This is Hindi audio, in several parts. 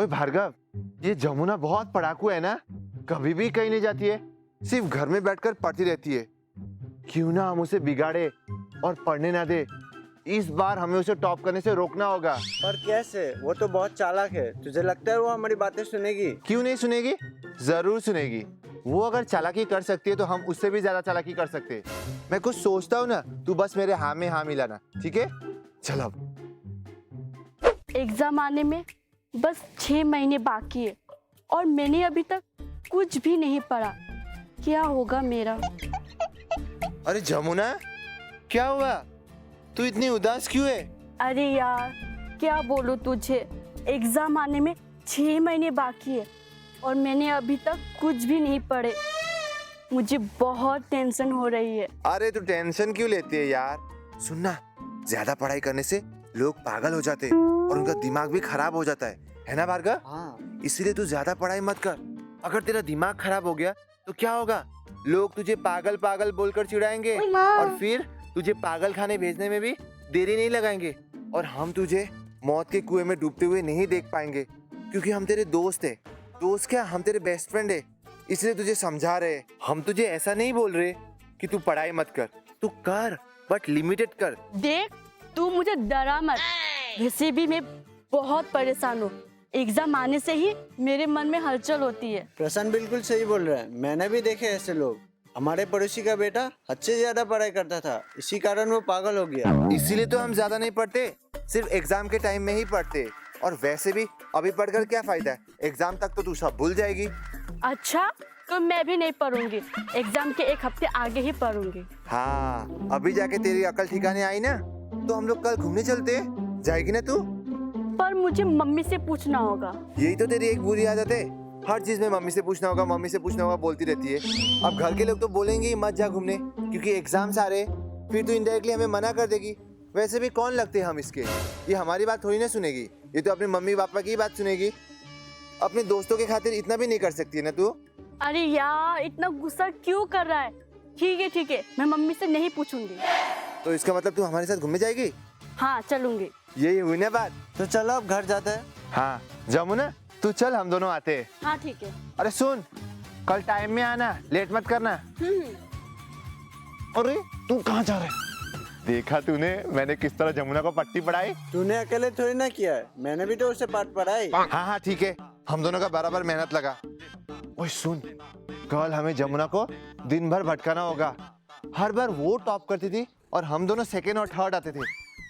ओए भार्गव, ये जमुना बहुत पढ़ाकू है ना, कभी भी कहीं नहीं जाती है, सिर्फ घर में बैठकर पढ़ती रहती है। क्यों ना हम उसे बिगाड़े और पढ़ने ना दे। इस बार हमें उसे टॉप करने से रोकना होगा। पर कैसे? वो तो बहुत चालाक है। तुझे लगता है वो हमारी बातें सुनेगी? क्यों नहीं सुनेगी, जरूर सुनेगी। वो अगर चालाकी कर सकती है तो हम उससे भी ज्यादा चालाकी कर सकते हैं। मैं कुछ सोचता हूँ ना, तू बस मेरे हाँ में हाँ मिलाना, ठीक है? चल अब। एग्जाम आने में बस 6 महीने बाकी है और मैंने अभी तक कुछ भी नहीं पढ़ा। क्या होगा मेरा? अरे जमुना, क्या हुआ? तू इतनी उदास क्यों है? अरे यार, क्या बोलूं तुझे, एग्जाम आने में 6 महीने बाकी है और मैंने अभी तक कुछ भी नहीं पढ़े। मुझे बहुत टेंशन हो रही है। अरे तू टेंशन क्यों लेती है यार? सुनना, ज्यादा पढ़ाई करने से लोग पागल हो जाते हैं और उनका दिमाग भी खराब हो जाता है ना भार्गव? हाँ। इसीलिए तू ज्यादा पढ़ाई मत कर। अगर तेरा दिमाग खराब हो गया तो क्या होगा? लोग तुझे पागल पागल बोलकर चिढ़ाएंगे और फिर तुझे पागल खाने भेजने में भी देरी नहीं लगाएंगे और हम तुझे मौत के कुएं में डूबते हुए नहीं देख पाएंगे, क्योंकि हम तेरे दोस्त हैं। दोस्त क्या, हम तेरे बेस्ट फ्रेंड है। इसलिए तुझे समझा रहे हैं। हम तुझे ऐसा नहीं बोल रहे कि तू पढ़ाई मत कर, तू कर, बट लिमिटेड कर। देख, तू मुझे डरा मत। वैसे भी मैं बहुत परेशान हूँ। एग्जाम आने से ही मेरे मन में हलचल होती है। प्रशांत बिल्कुल सही बोल रहा है। मैंने भी देखे ऐसे लोग। हमारे पड़ोसी का बेटा हद से ज्यादा पढ़ाई करता था, इसी कारण वो पागल हो गया। इसीलिए तो हम ज्यादा नहीं पढ़ते, सिर्फ एग्जाम के टाइम में ही पढ़ते। और वैसे भी अभी पढ़कर क्या फायदा है? एग्जाम तक तो तू सब भूल जाएगी। अच्छा, तो मैं भी नहीं पढ़ूंगी। एग्जाम के 1 हफ्ते आगे ही पढ़ूंगी। हाँ, अभी जाके तेरी अकल ठिकाने आई ना, तो हम लोग कल घूमने चलते हैं। जाएगी ना तू? पर मुझे मम्मी से पूछना होगा। यही तो तेरी एक बुरी आदत है, हर चीज में मम्मी से पूछना होगा, मम्मी से पूछना होगा बोलती रहती है। अब घर के लोग तो बोलेंगे ही मत जा घूमने, क्योंकि एग्जाम्स आ रहे, फिर तू इनडायरेक्टली हमें मना कर देगी। वैसे भी कौन लगते हैं हम इसके? ये हमारी बात थोड़ी ना सुनेगी, ये तो अपने मम्मी पापा की बात सुनेगी। अपने दोस्तों के खातिर इतना भी नहीं कर सकती है ना तू? अरे यार, इतना गुस्सा क्यों कर रहा है? ठीक है, मैं मम्मी से नहीं पूछूंगी। तो इसका मतलब तू हमारे साथ घूमने जाएगी? हाँ, चलूंगी। यही हुई ना बात। तो चलो अब घर जाते हैं। हाँ जमुना, तू चल, हम दोनों आते हैं। हाँ ठीक है। अरे सुन, कल टाइम में आना, लेट मत करना। अरे तू कहाँ जा रहा है? देखा तूने मैंने किस तरह जमुना को पट्टी पढ़ाई? तूने अकेले थोड़ी ना किया है, मैंने भी तो उसे पाठ पढ़ाई। हाँ ठीक है, हम दोनों का बराबर मेहनत लगा। ओए सुन, कल हमें जमुना को दिन भर भटकाना होगा। हर बार वो टॉप करती थी और हम दोनों सेकेंड और थर्ड आते थे,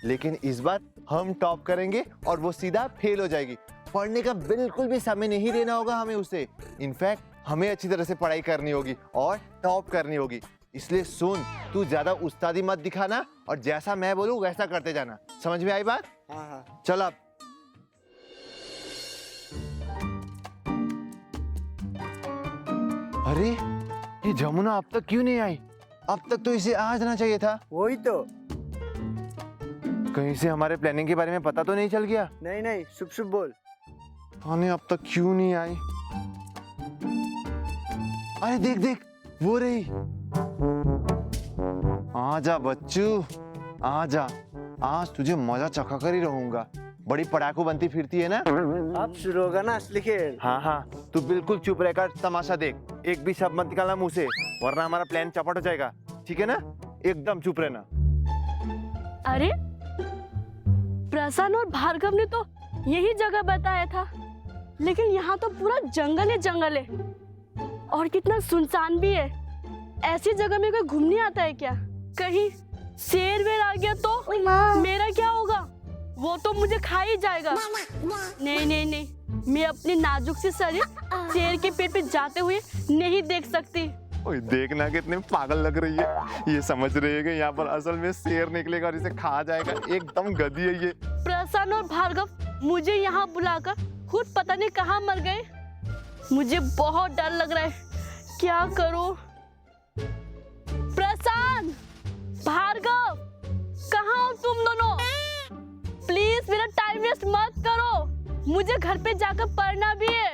लेकिन इस बार हम टॉप करेंगे और वो सीधा फेल हो जाएगी। पढ़ने का बिल्कुल भी समय नहीं देना होगा हमें उसे। इनफैक्ट हमें अच्छी तरह से पढ़ाई करनी होगी और टॉप करनी होगी। इसलिए सुन, तू ज्यादा उस्तादी मत दिखाना और जैसा मैं बोलूं वैसा करते जाना। समझ में आई बात? हाँ। चल अब। अरे ये जमुना अब तक क्यों नहीं आई? अब तक तो इसे आ जाना चाहिए था। वही तो। कहीं से हमारे प्लानिंग के बारे में पता तो नहीं चल गया? नहीं, शुभ शुभ बोल। थाने अब तक क्यों नहीं आई? अरे देख देख, वो रही। आजा बच्चू, आजा, आज तुझे मजा चखा कर ही रहूंगा। बड़ी पड़ाकू बनती फिरती है ना। अब शुरू होगा ना असली खेल। हाँ, तू बिल्कुल चुप रहकर तमाशा देख। एक भी शब्द मत निकालना मुंह से, वरना हमारा प्लान चौपट हो जाएगा। ठीक है ना? एकदम चुप रहना। अरे प्रशांत और भार्गव ने तो यही जगह बताया था, लेकिन यहाँ तो पूरा जंगल है और कितना सुनसान भी है। ऐसी जगह में कोई घूमने आता है क्या? कहीं शेर वेर आ गया तो मेरा क्या होगा? वो तो मुझे खा ही जाएगा। नहीं, मैं अपनी नाजुक सी शरीर शेर के पेट पे जाते हुए नहीं देख सकती। ओए देखना कितने पागल लग रही है। ये समझ रही है कि यहाँ पर असल में शेर निकलेगा और इसे खा जाएगा। एकदम गधी है ये। प्रशांत और भार्गव मुझे यहाँ बुलाकर खुद पता नहीं कहाँ मर गए। मुझे बहुत डर लग रहा है, क्या करूं? प्रशांत, भार्गव, कहाँ हो तुम दोनों? प्लीज मेरा टाइम वेस्ट मत करो, मुझे घर पे जाकर पढ़ना भी है।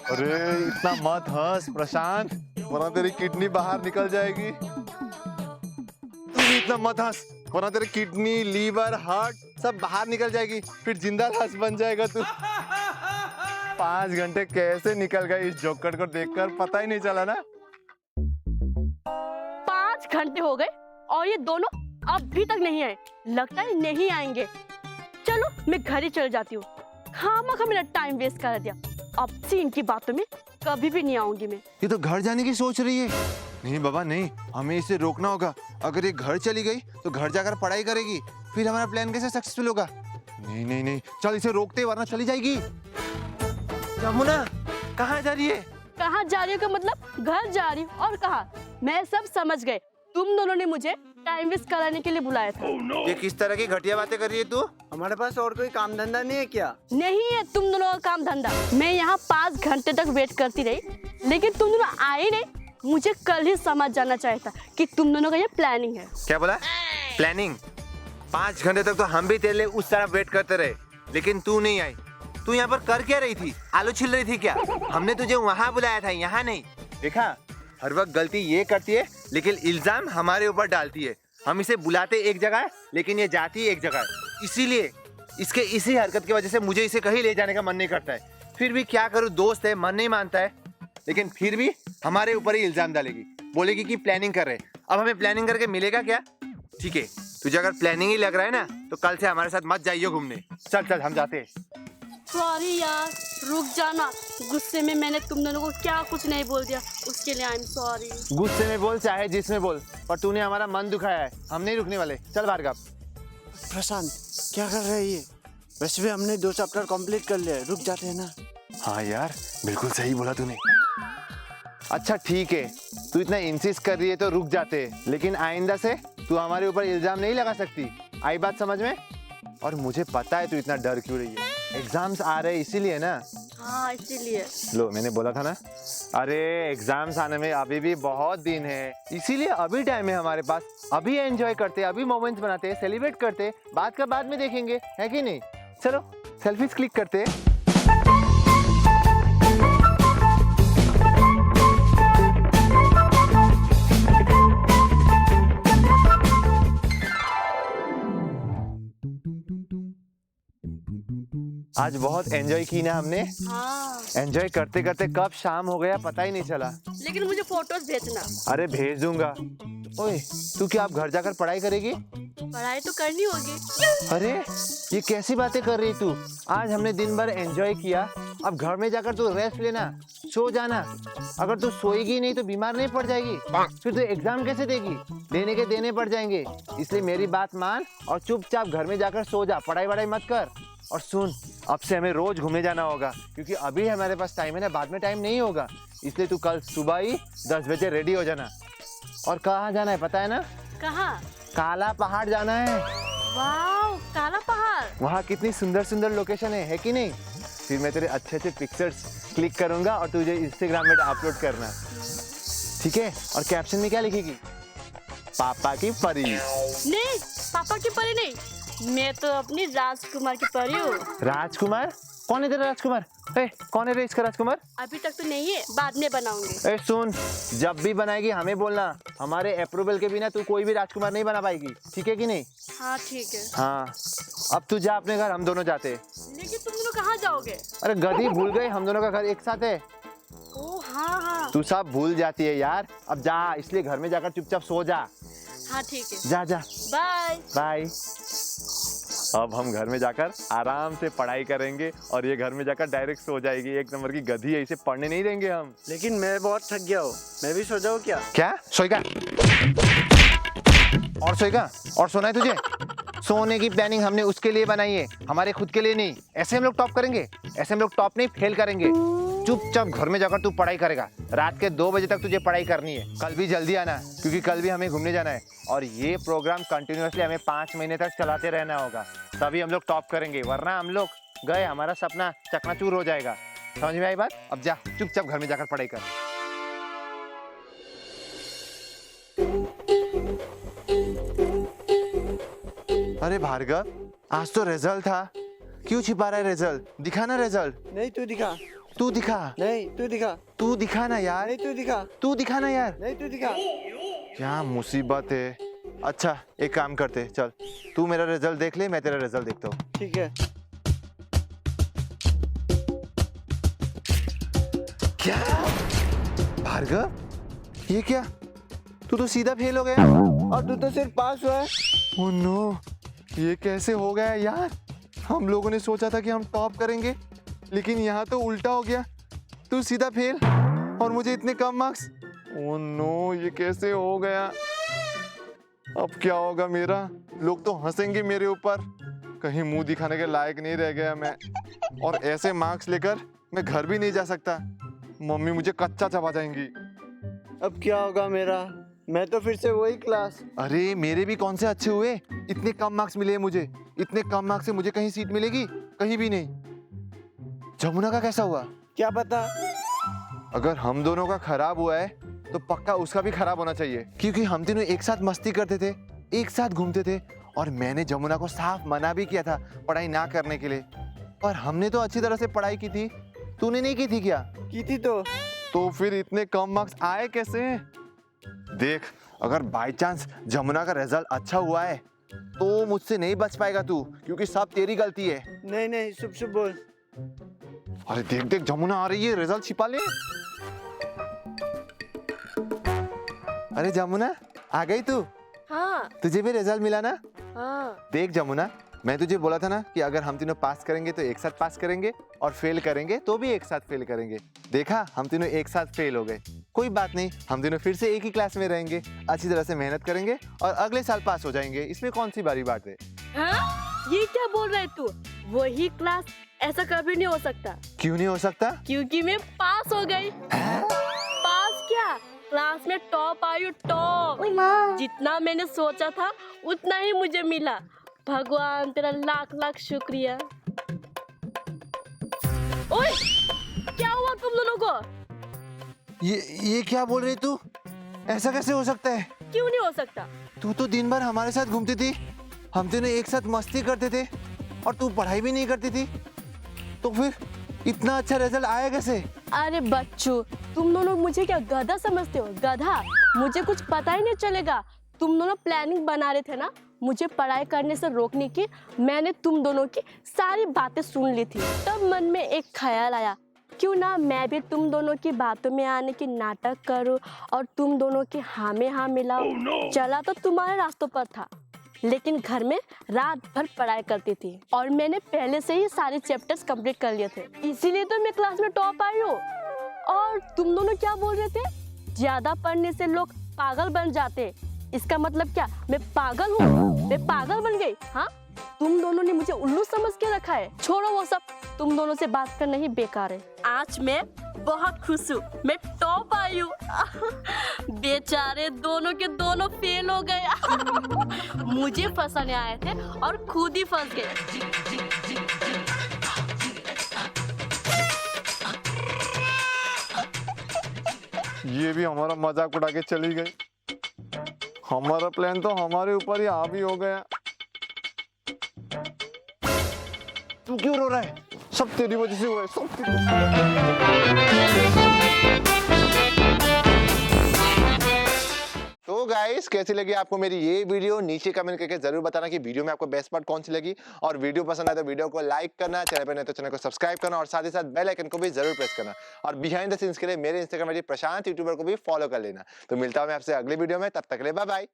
अरे इतना मत हंस प्रशांत, वरना तेरी किडनी बाहर निकल जाएगी। तू भी इतना मत हंस, वरना तेरी किडनी, लीवर, हार्ट सब बाहर निकल जाएगी, फिर जिंदा लाश बन जाएगा तू। 5 घंटे कैसे निकल गए इस जोकर को देखकर पता ही नहीं चला ना। 5 घंटे हो गए और ये दोनों अभी तक नहीं आए। लगता है नहीं आएंगे। चलो मैं घर ही चल जाती हूँ। खामा मेरा टाइम वेस्ट कर दिया। अब से इनकी बातों में कभी भी नहीं आऊंगी मैं। ये तो घर जाने की सोच रही है। नहीं बाबा नहीं, हमें इसे रोकना होगा। अगर ये घर चली गई तो घर जाकर पढ़ाई करेगी, फिर हमारा प्लान कैसे सक्सेसफुल होगा। नहीं नहीं नहीं, चल इसे रोकते वरना चली जाएगी। यमुना कहाँ जा रही है? कहाँ जा रही हो का मतलब घर जा रही हूँ। और कहाँ? मैं सब समझ गए। तुम दोनों ने मुझे टाइम वेस्ट कराने के लिए बुलाया था। ये किस तरह की घटिया बातें कर रही है तू? हमारे पास और कोई काम धंधा नहीं है क्या? नहीं है तुम दोनों का काम धंधा। मैं यहाँ 5 घंटे तक वेट करती रही, लेकिन तुम दोनों आए नहीं। मुझे कल ही समझ जाना चाहिए था कि तुम दोनों का ये प्लानिंग है। क्या बोला? प्लानिंग? 5 घंटे तक तो हम भी तेरे लिए उस तरह वेट करते रहे, लेकिन तू नहीं आई। तू यहाँ पर कर क्या रही थी? आलू छिल रही थी क्या? हमने तुझे वहाँ बुलाया था, यहाँ नहीं। देखा, हर वक्त गलती ये करती है, लेकिन इल्जाम हमारे ऊपर डालती है। हम इसे बुलाते एक जगह है, लेकिन ये जाती है एक जगह है। इसीलिए इसके इसी हरकत की वजह से मुझे इसे कहीं ले जाने का मन नहीं करता है। फिर भी क्या करूँ, दोस्त है, मन नहीं मानता है, लेकिन फिर भी हमारे ऊपर ही इल्जाम डालेगी, बोलेगी कि प्लानिंग कर रहे। अब हमें प्लानिंग करके मिलेगा क्या? ठीक है, तुझे अगर प्लानिंग ही लग रहा है ना, तो कल से हमारे साथ मत जाइए घूमने। चल चल हम जाते हैं। सॉरी यार, रुक जाना। गुस्से में मैंने तुम दोनों को क्या कुछ नहीं बोल दिया, उसके लिए आई एम सॉरी। गुस्से में बोल चाहे जिसमें बोल, पर तूने हमारा मन दुखाया है। हम नहीं रुकने वाले। चल भार्गव। प्रशांत क्या कर रहे हैं ये? वैसे भी हमने 2 चैप्टर कंप्लीट कर लिया है, रुक जाते हैं ना। हाँ यार, बिल्कुल सही बोला तूने। अच्छा ठीक है, तू इतना इंसिस्ट कर रही है तो रुक जाते हैं, लेकिन आइंदा से तू हमारे ऊपर इल्जाम नहीं लगा सकती। आई बात समझ में? और मुझे पता है तू इतना डर क्यों रही है। एग्जाम्स आ रहे इसीलिए ना। हाँ इसीलिए। लो मैंने बोला था ना। अरे एग्जाम्स आने में अभी भी बहुत दिन है, इसीलिए अभी टाइम है हमारे पास। अभी एंजॉय करते, अभी मोमेंट्स बनाते, सेलिब्रेट करते। बात का बाद में देखेंगे, है कि नहीं? चलो सेल्फीज क्लिक करते। आज बहुत एंजॉय की ना हमने। हाँ, एंजॉय करते करते कब शाम हो गया पता ही नहीं चला। लेकिन मुझे फोटोज भेजना। अरे भेज दूंगा। ओए तू क्या अब घर जाकर पढ़ाई करेगी? पढ़ाई तो करनी होगी। अरे ये कैसी बातें कर रही तू? आज हमने दिन भर एंजॉय किया, अब घर में जाकर तू रेस्ट लेना, सो जाना। अगर तू सोएगी नहीं तो बीमार नहीं पड़ जाएगी, फिर तू एग्जाम कैसे देगी? देने के देने पड़ जाएंगे। इसलिए मेरी बात मान और चुपचाप घर में जाकर सो जा, पढ़ाई वढ़ाई मत कर। और सुन, अब से हमें रोज घूमने जाना होगा, क्योंकि अभी हमारे पास टाइम है ना, बाद में टाइम नहीं होगा। इसलिए तू कल सुबह ही 10 बजे रेडी हो जाना। और कहाँ जाना है पता है ना? कहाँ? काला पहाड़ जाना है। वाव, काला पहाड़। वहाँ कितनी सुंदर सुंदर लोकेशन है कि नहीं? फिर मैं तेरे अच्छे अच्छे पिक्चर्स क्लिक करूंगा और तुझे इंस्टाग्राम में अपलोड करना, ठीक है? और कैप्शन में क्या लिखेगी? पापा की परी। नहीं, पापा की परी नहीं, मैं तो अपनी राजकुमार की परी हूँ। राजकुमार? कौन है तेरा राजकुमार? कौन है रे इसका राजकुमार? अभी तक तो नहीं है, बाद में बनाऊंगी। सुन, जब भी बनाएगी हमें बोलना। हमारे अप्रूवल के बिना तू कोई भी राजकुमार नहीं बना पाएगी, ठीक है कि नहीं? हाँ ठीक है। हाँ, अब तू जा अपने घर, हम दोनों जाते हैं। लेकिन तुम दोनों कहाँ जाओगे? अरे गधी, भूल गए हम दोनों का घर एक साथ है। ओ हाँ हाँ। तू सब भूल जाती है यार। अब जा, इसलिए घर में जाकर चुपचाप सो जा। हाँ ठीक है, जा जा, बाय बाय। अब हम घर में जाकर आराम से पढ़ाई करेंगे और ये घर में जाकर डायरेक्ट सो जाएगी। एक नंबर की गधी है, इसे पढ़ने नहीं देंगे हम। लेकिन मैं बहुत थक गया हूँ, मैं भी सो जाऊँ क्या? क्या सोएगा? और सोएगा? और सोना है तुझे? सोने की प्लानिंग हमने उसके लिए बनाई है, हमारे खुद के लिए नहीं। ऐसे हम लोग टॉप करेंगे? ऐसे हम लोग टॉप नहीं, फेल करेंगे। चुपचाप घर में जाकर तू पढ़ाई करेगा। रात के 2 बजे तक तुझे पढ़ाई करनी है। कल भी जल्दी आना, क्योंकि कल भी हमें घूमने जाना है। और ये प्रोग्राम कंटिन्यूअसली हमें 5 महीने तक चलाते रहना होगा, तभी हम लोग टॉप करेंगे। वरना हम लोग गए, हमारा सपना चकनाचूर हो जाएगा। समझ में आई बात? अब जा चुपचाप घर में जाकर पढ़ाई कर। अरे भार्गव, आज तो रिजल्ट था, क्यों छिपा रहा है रिजल्ट? दिखा ना रिजल्ट। नहीं तू दिखा। तू दिखा, नहीं तू दिखा, तू दिखा ना यार, नहीं तू दिखा, तू दिखा ना यार। नहीं तू दिखा। क्या मुसीबत है। अच्छा एक काम करते, चल तू मेरा रिजल्ट देख ले, मैं तेरा रिजल्ट देखता हूँ। ठीक है। क्या भार्गव, ये क्या, तू तो सीधा फेल हो गया। और तू तो सिर्फ पास हुआ है। ओह नो, ये कैसे हो गया यार। हम लोगों ने सोचा था कि हम टॉप करेंगे, लेकिन यहाँ तो उल्टा हो गया। तू सीधा फेल और मुझे इतने कम मार्क्स। ओह नो, ये कैसे हो गया। अब क्या होगा मेरा, लोग तो हंसेंगे मेरे ऊपर। कहीं मुंह दिखाने के लायक नहीं रह गया मैं। और ऐसे मार्क्स लेकर मैं घर भी नहीं जा सकता, मम्मी मुझे कच्चा चबा जाएंगी। अब क्या होगा मेरा, मैं तो फिर से वही क्लास। अरे मेरे भी कौन से अच्छे हुए, इतने कम मार्क्स मिले मुझे। इतने कम मार्क्स से मुझे कहीं सीट मिलेगी, कहीं भी नहीं। जमुना का कैसा हुआ? क्या पता। अगर हम दोनों का खराब हुआ है तो पक्का उसका भी खराब होना चाहिए, क्योंकि हम तीनों एक साथ मस्ती करते थे, एक साथ घूमते थे, और मैंने जमुना को साफ मना भी किया था पढ़ाई ना करने के लिए। और हमने तो अच्छी तरह से पढ़ाई की थी, तूने नहीं की थी क्या? की थी तो फिर इतने कम मार्क्स आए कैसे? देख, अगर बाय चांस जमुना का रिजल्ट अच्छा हुआ है तो मुझसे नहीं बच पाएगा तू, क्योंकि सब तेरी गलती है। नहीं नहीं, शुभ शुभ बोल। अरे देख देख, जमुना आ रही है, रिजल्ट छिपा ले। अरे जमुना, आ गई तू? हाँ तुझे भी रिजल्ट मिला ना? हाँ। देख जमुना, मैं तुझे बोला था ना कि अगर हम तीनों पास करेंगे तो एक साथ पास करेंगे, और फेल करेंगे तो भी एक साथ फेल करेंगे। देखा, हम तीनों एक साथ फेल हो गए। कोई बात नहीं, हम तीनों फिर से एक ही क्लास में रहेंगे, अच्छी तरह से मेहनत करेंगे और अगले साल पास हो जाएंगे। इसमें कौन सी बड़ी बात है? हाँ? ये क्या बोल रहे तू? वही क्लास, ऐसा कभी नहीं हो सकता। क्यों नहीं हो सकता? क्योंकि मैं पास हो गई। पास क्या, क्लास में टॉप आई हूँ, टॉप। जितना मैंने सोचा था उतना ही मुझे मिला। भगवान तेरा लाख लाख शुक्रिया। ओए, क्या हुआ तुम दोनों को? ये क्या बोल रही तू? ऐसा कैसे हो सकता है? क्यों नहीं हो सकता? तू तो दिन भर हमारे साथ घूमती थी, हम तीनों एक साथ मस्ती करते थे, और तू पढ़ाई भी नहीं करती थी, तो फिर इतना अच्छा रिजल्ट आया कैसे? अरे बच्चों, तुम दोनों मुझे क्या गधा समझते हो? गधा, मुझे कुछ पता ही नहीं चलेगा। तुम दोनों प्लानिंग बना रहे थे ना मुझे पढ़ाई करने से रोकने की। मैंने तुम दोनों की सारी बातें सुन ली थी, तब मन में एक ख्याल आया, क्यों ना मैं भी तुम दोनों की बातों में आने की नाटक करूं और तुम दोनों की हाँ में हाँ मिलाऊं। चला तो तुम्हारे रास्तों पर था, लेकिन घर में रात भर पढ़ाई करती थी, और मैंने पहले से ही सारे चैप्टर्स कंप्लीट कर लिए थे, इसीलिए तो मैं क्लास में टॉप आई हूँ। और तुम दोनों क्या बोल रहे थे, ज्यादा पढ़ने से लोग पागल बन जाते। इसका मतलब क्या, मैं पागल हूँ? मैं पागल बन गई? हाँ, तुम दोनों ने मुझे उल्लू समझ के रखा है। छोड़ो वो सब, तुम दोनों से बात करना ही बेकार है। आज मैं बहुत खुश हूँ, मैं टॉप आई हूँ। बेचारे दोनों के दोनों फेल हो गए। मुझे फंसाने आए थे और खुद ही फंस गए। ये भी हमारा मजाक उड़ा के चली गई। हमारा प्लान तो हमारे ऊपर ही हावी हो गया। तू क्यों रो रहा है? सब तेरी वजह से हुआ है, सब तेरी वजह से। तो गाइस, कैसी लगी आपको मेरी ये वीडियो? नीचे कमेंट करके जरूर बताना कि वीडियो में आपको बेस्ट पार्ट कौन सी लगी। और वीडियो पसंद आए तो वीडियो को लाइक करना, चैनल पर नहीं तो चैनल को सब्सक्राइब करना, और साथ ही साथ बेल आइकन को भी जरूर प्रेस करना। और बिहाइंड द सीन्स के लिए मेरे इंस्टाग्राम आईडी प्रशांत यूट्यूबर को भी फॉलो कर लेना। तो मिलता हूं मैं आपसे अगले वीडियो में, तब तक के लिए बाय बाय।